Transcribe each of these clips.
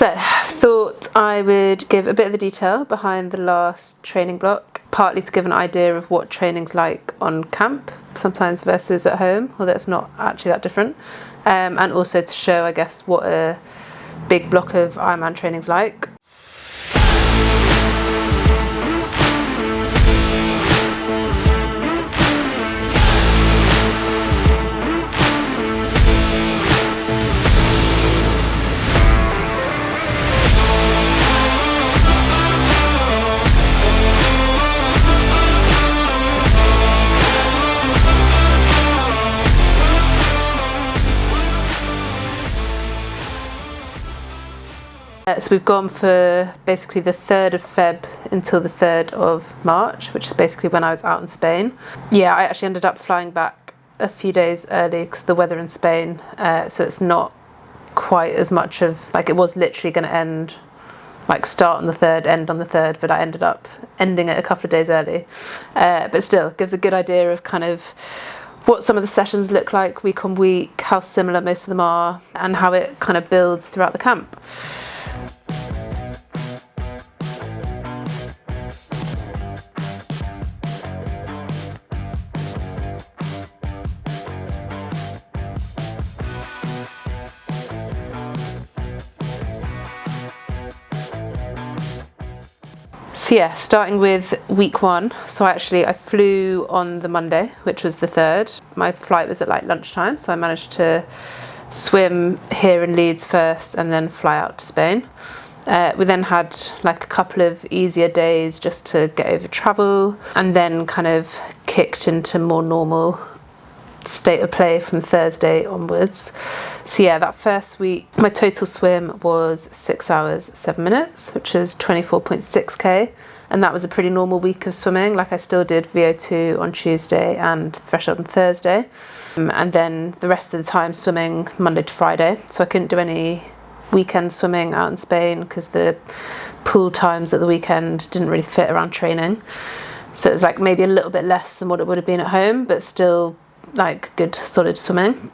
So, thought I would give a bit of the detail behind the last training block, partly to give an idea of what training's like on camp, sometimes versus at home, although it's not actually that different, and also to show, I guess, what a big block of Ironman training's like. So we've gone for basically the 3rd of Feb until the 3rd of March, which is basically when I was out in Spain. Yeah, I actually ended up flying back a few days early because the weather in Spain, so it's not quite as much of, like, it was literally going to end, like start on the 3rd, end on the 3rd, but I ended up ending it a couple of days early. But still, it gives a good idea of kind of what some of the sessions look like week on week, how similar most of them are, and how it kind of builds throughout the camp. So yeah, starting with week 1. So I flew on the Monday, which was the 3rd. My flight was at like lunchtime, so I managed to swim here in Leeds first and then fly out to Spain. We then had like a couple of easier days just to get over travel, and then kind of kicked into more normal state of play from Thursday onwards. So yeah, that first week my total swim was 6 hours 7 minutes, which is 24.6k, and that was a pretty normal week of swimming. Like, I still did VO2 on Tuesday and threshold on Thursday, and then the rest of the time swimming Monday to Friday. So I couldn't do any weekend swimming out in Spain because the pool times at the weekend didn't really fit around training, so it was like maybe a little bit less than what it would have been at home, but still like good solid swimming.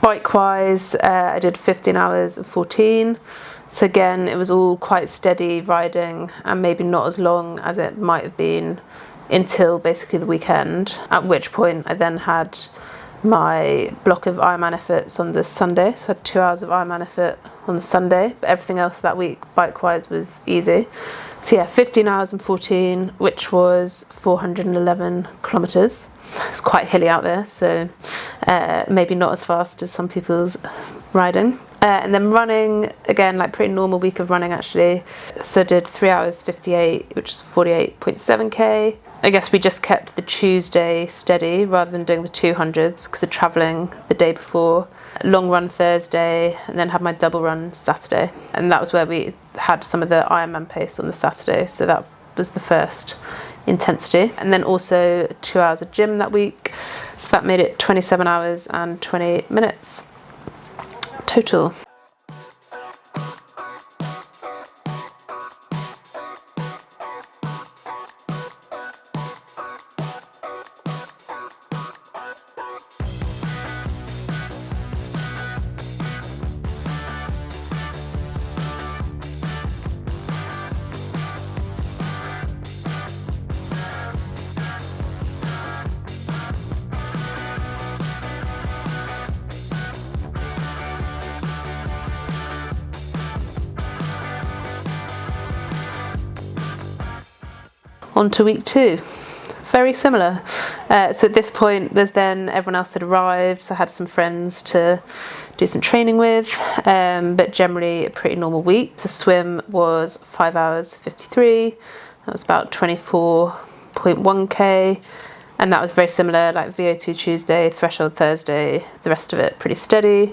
Bike wise, I did 15 hours and 14, so again it was all quite steady riding and maybe not as long as it might have been until basically the weekend, at which point I then had my block of Ironman efforts on the Sunday, so I had 2 hours of Ironman effort on the Sunday, but everything else that week bike wise was easy. So yeah, 15 hours and 14, which was 411 kilometres. It's quite hilly out there, so maybe not as fast as some people's riding. And then running, again, like pretty normal week of running actually. So did 3 hours 58, which is 48.7k. I guess we just kept the Tuesday steady rather than doing the 200s because of travelling the day before. Long run Thursday, and then had my double run Saturday. And that was where we had some of the Ironman pace on the Saturday, so that was the first intensity. And then also 2 hours of gym that week, so that made it 27 hours and 28 minutes total. On to week 2, very similar. So at this point, there's then everyone else had arrived, so I had some friends to do some training with, but generally a pretty normal week. The swim was 5 hours 53, that was about 24.1k, and that was very similar, like VO2 Tuesday, threshold Thursday, the rest of it pretty steady.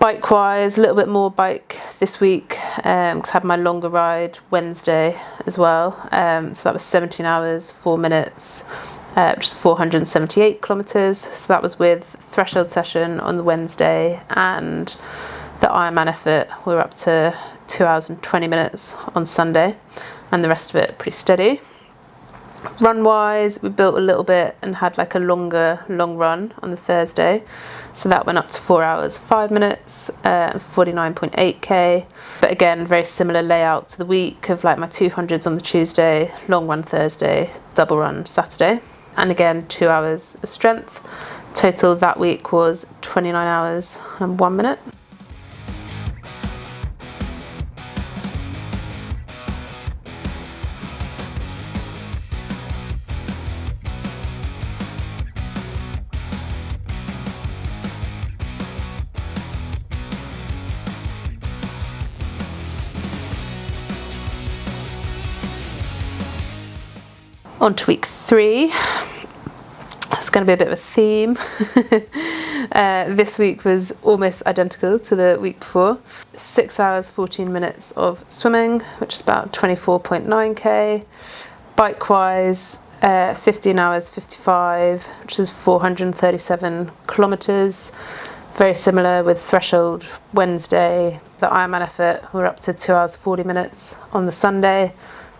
Bike wise, a little bit more bike this week because I had my longer ride Wednesday as well, so that was 17 hours 4 minutes, which is 478 kilometres. So that was with threshold session on the Wednesday and the Ironman effort. We were up to 2 hours and 20 minutes on Sunday, and the rest of it pretty steady. Run wise, we built a little bit and had like a long run on the Thursday. So that went up to 4 hours 5 minutes, 49.8k. But again, very similar layout to the week of like my 200s on the Tuesday, long run Thursday, double run Saturday, and again 2 hours of strength. Total that week was 29 hours and 1 minute. On to week 3. It's going to be a bit of a theme. This week was almost identical to the week before. 6 hours 14 minutes of swimming, which is about 24.9k. Bike wise, 15 hours 55, which is 437 kilometres. Very similar with threshold Wednesday. The Ironman effort, we're up to 2 hours 40 minutes on the Sunday.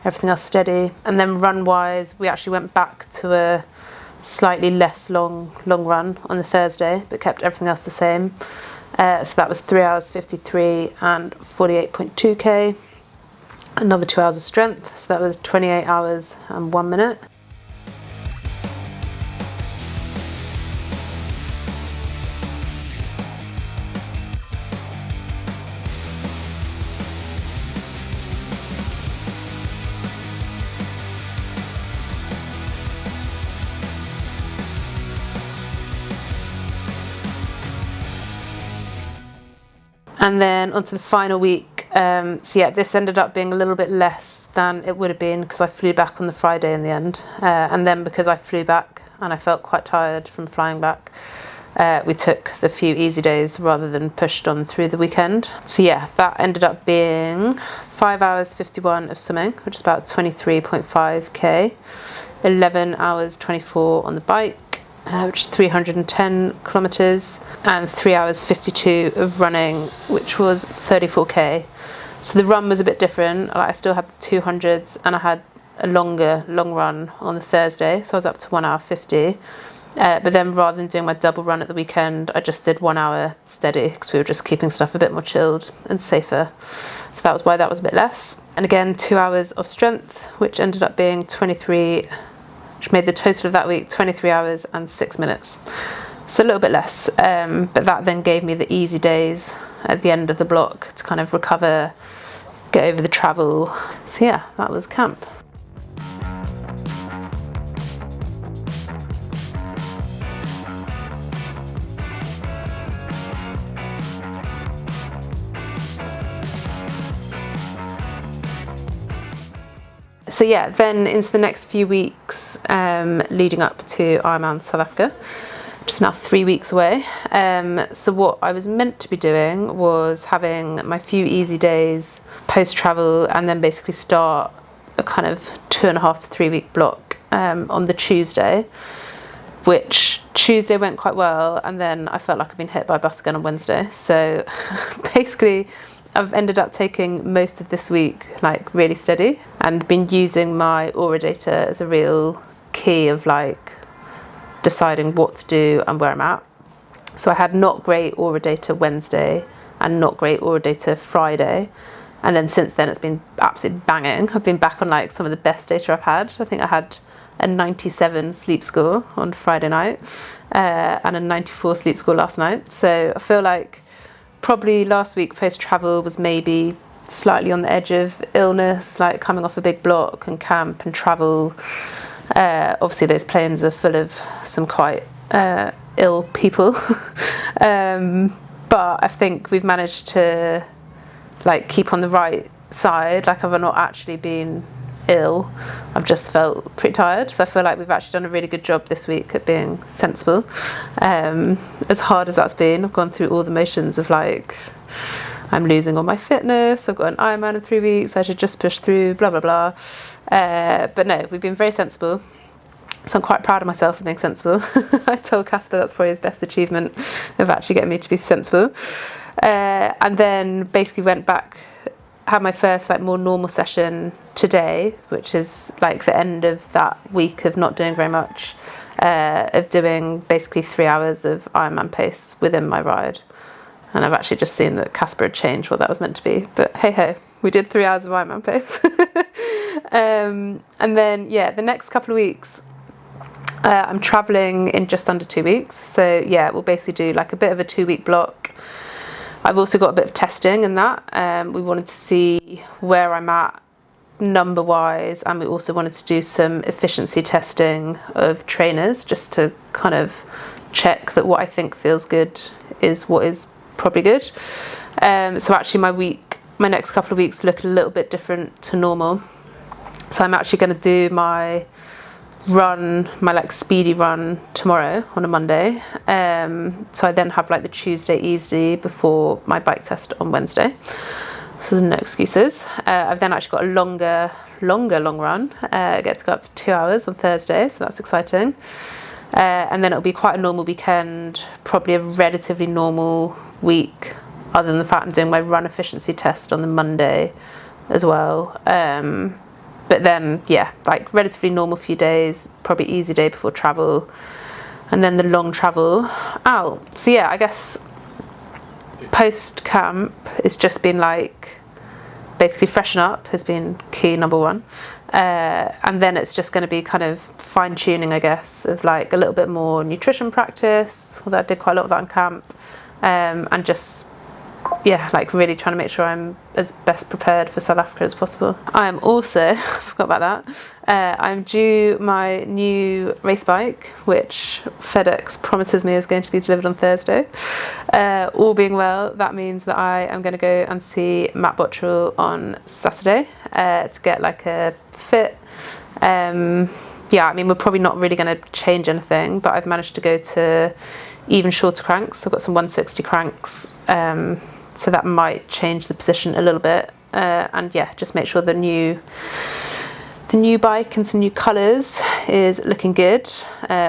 Everything else steady. And then run wise, we actually went back to a slightly less long run on the Thursday, but kept everything else the same. So that was 3 hours 53 and 48.2k. Another 2 hours of strength, so that was 28 hours and 1 minute. And then onto the final week. So yeah, this ended up being a little bit less than it would have been because I flew back on the Friday in the end. And then because I flew back and I felt quite tired from flying back, we took the few easy days rather than pushed on through the weekend. So yeah, that ended up being 5 hours 51 of swimming, which is about 23.5k, 11 hours 24 on the bike, which is 310 kilometres, and 3 hours 52 of running, which was 34k. So the run was a bit different. I still had the 200s and I had a long run on the Thursday, so I was up to 1 hour 50. But then rather than doing my double run at the weekend, I just did 1 hour steady because we were just keeping stuff a bit more chilled and safer. So that was why that was a bit less. And again, 2 hours of strength, which ended up being 23, which made the total of that week 23 hours and 6 minutes. So a little bit less, but that then gave me the easy days at the end of the block to kind of recover, get over the travel. So yeah, that was camp. So yeah, then into the next few weeks leading up to Ironman South Africa, which is now 3 weeks away. So what I was meant to be doing was having my few easy days post-travel and then basically start a kind of 2.5 to 3 week block on the Tuesday, which Tuesday went quite well, and then I felt like I'd been hit by a bus again on Wednesday. So basically I've ended up taking most of this week like really steady and been using my aura data as a real key of like deciding what to do and where I'm at. So I had not great aura data Wednesday and not great aura data Friday, and then since then it's been absolutely banging. I've been back on like some of the best data I've had. I think I had a 97 sleep score on Friday night and a 94 sleep score last night. So I feel like probably last week post-travel was maybe slightly on the edge of illness, like coming off a big block and camp and travel. Obviously those planes are full of some quite ill people. But I think we've managed to like keep on the right side. Like I've not actually been ill, I've just felt pretty tired. So I feel like we've actually done a really good job this week at being sensible. As hard as that's been, I've gone through all the motions of like, I'm losing all my fitness, I've got an Ironman in 3 weeks, I should just push through, blah blah blah. But no, we've been very sensible. So I'm quite proud of myself for being sensible. I told Casper that's probably his best achievement of actually getting me to be sensible. And then basically went back, had my first like more normal session today, which is like the end of that week of not doing very much. of doing basically 3 hours of Ironman pace within my ride. And I've actually just seen that Casper had changed what that was meant to be. But hey ho, we did 3 hours of Ironman pace. And then, yeah, the next couple of weeks, I'm travelling in just under 2 weeks. So yeah, we'll basically do like a bit of a 2-week block. I've also got a bit of testing in that. We wanted to see where I'm at number wise, and we also wanted to do some efficiency testing of trainers just to kind of check that what I think feels good is what is probably good. So actually my next couple of weeks look a little bit different to normal. So I'm actually going to do my run, my like speedy run tomorrow on a Monday. So I then have like the Tuesday easy before my bike test on Wednesday. So there's no excuses. I've then actually got a long run. I get to go up to 2 hours on Thursday, so that's exciting. And then it'll be quite a normal weekend, probably a relatively normal week, other than the fact I'm doing my run efficiency test on the Monday as well. But then, yeah, like relatively normal few days, probably easy day before travel, and then the long travel out. So yeah, I guess post camp it's just been like basically freshen up has been key number one, and then it's just going to be kind of fine tuning, I guess, of like a little bit more nutrition practice, although I did quite a lot of that in camp, and just yeah, like really trying to make sure I'm as best prepared for South Africa as possible. I am also, I forgot about that, I'm due my new race bike, which FedEx promises me is going to be delivered on Thursday. All being well, that means that I am going to go and see Matt Bottrell on Saturday to get like a fit. Yeah, I mean, we're probably not really going to change anything, but I've managed to go to even shorter cranks. I've got some 160 cranks, so that might change the position a little bit, and yeah, just make sure the new bike and some new colours is looking good.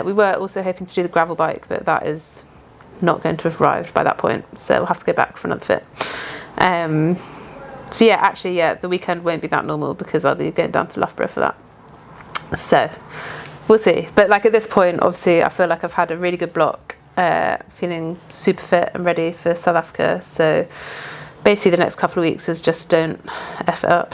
We were also hoping to do the gravel bike, but that is not going to have arrived by that point, so we'll have to go back for another fit. So yeah, actually, yeah, the weekend won't be that normal because I'll be going down to Loughborough for that. So we'll see. But like at this point, obviously, I feel like I've had a really good block, feeling super fit and ready for South Africa. So basically the next couple of weeks is just don't F it up.